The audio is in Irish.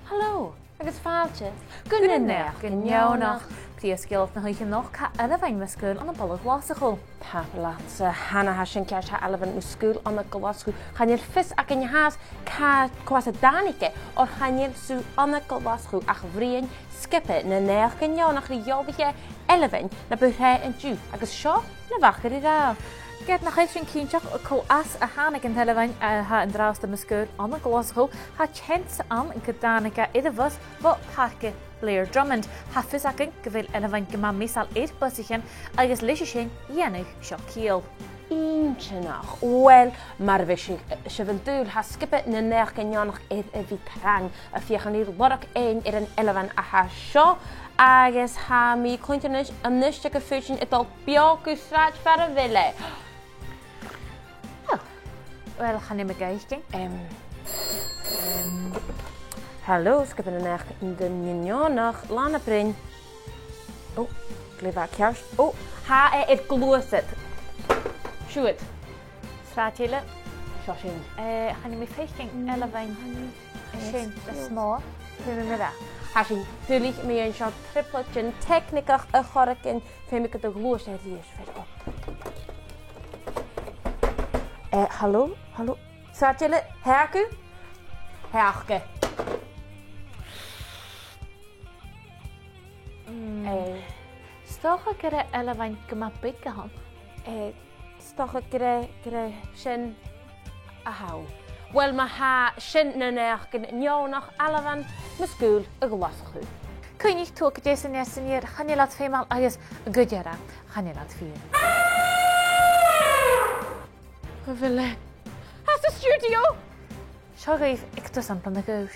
Hallo, agus fáilte. Naidheachdan Neònach. Sgaoil na Naidheachdan Neònach Ailbhean me Sgaoil an balla Glaschu. Tá Lana Hannah sin ceart Ailbhean me Sgaoil an Glaschu. Chanil fis ac yn has ca cwas danike o'r chanil sú an Glaschu ach bhríon skippe na Naidheachdan Neònach rí Ailbhean Ailbhean na buhre yn dú agus seo na bhachar I rá. Get nach sin cínteach có as a Hannah an Ailbhean ha an drásta me Sgaoil an Glaschu ha chens an godánacha idir bus bó parke Blair Drummond ha fis ac yn gyfeil Ailbhean gyma misal busichan agus leis sin dhéanamh seo cíal. Intinach, wel, mar bhí se bhfuil dúil ha skippe na Naidheachdan Neònach bhí prang a fiochan ír warach ein an Ailbhean a ha seo agus ha mi cointenis an nuiste go fusin idal beagu sráid fer a bhile. Wel, chan I'm a gaithting. Hallo, skippe na Naidheachdan Neònach, Lana Bryn. Oh, glifar ceart. Oh, ha glúsit. Siúd. Sráidile. Seo sin. Chan I'm a feichting Ailbhean sin a smó. Fym yn rá. Ha sin dúlich mi an seo tripletin technicach a choracin féimi go do glúis a ríis fer op. Hallo? Hallo? Sráidile, heacu? Heachge. Stocha gyda Ailbhean gyma big gahan. Stocha gyda sin a haw. Wel, mae ha sin na Naidheachdan Neònach Ailbhean me Sgaoil a Glaschu. Cynnig tó gyda sy'n i'r chanilat ffeimal agus y gydiara chanilat ffyr. Fylle. Has y studio? Sio gaif ictus am plan y gawr.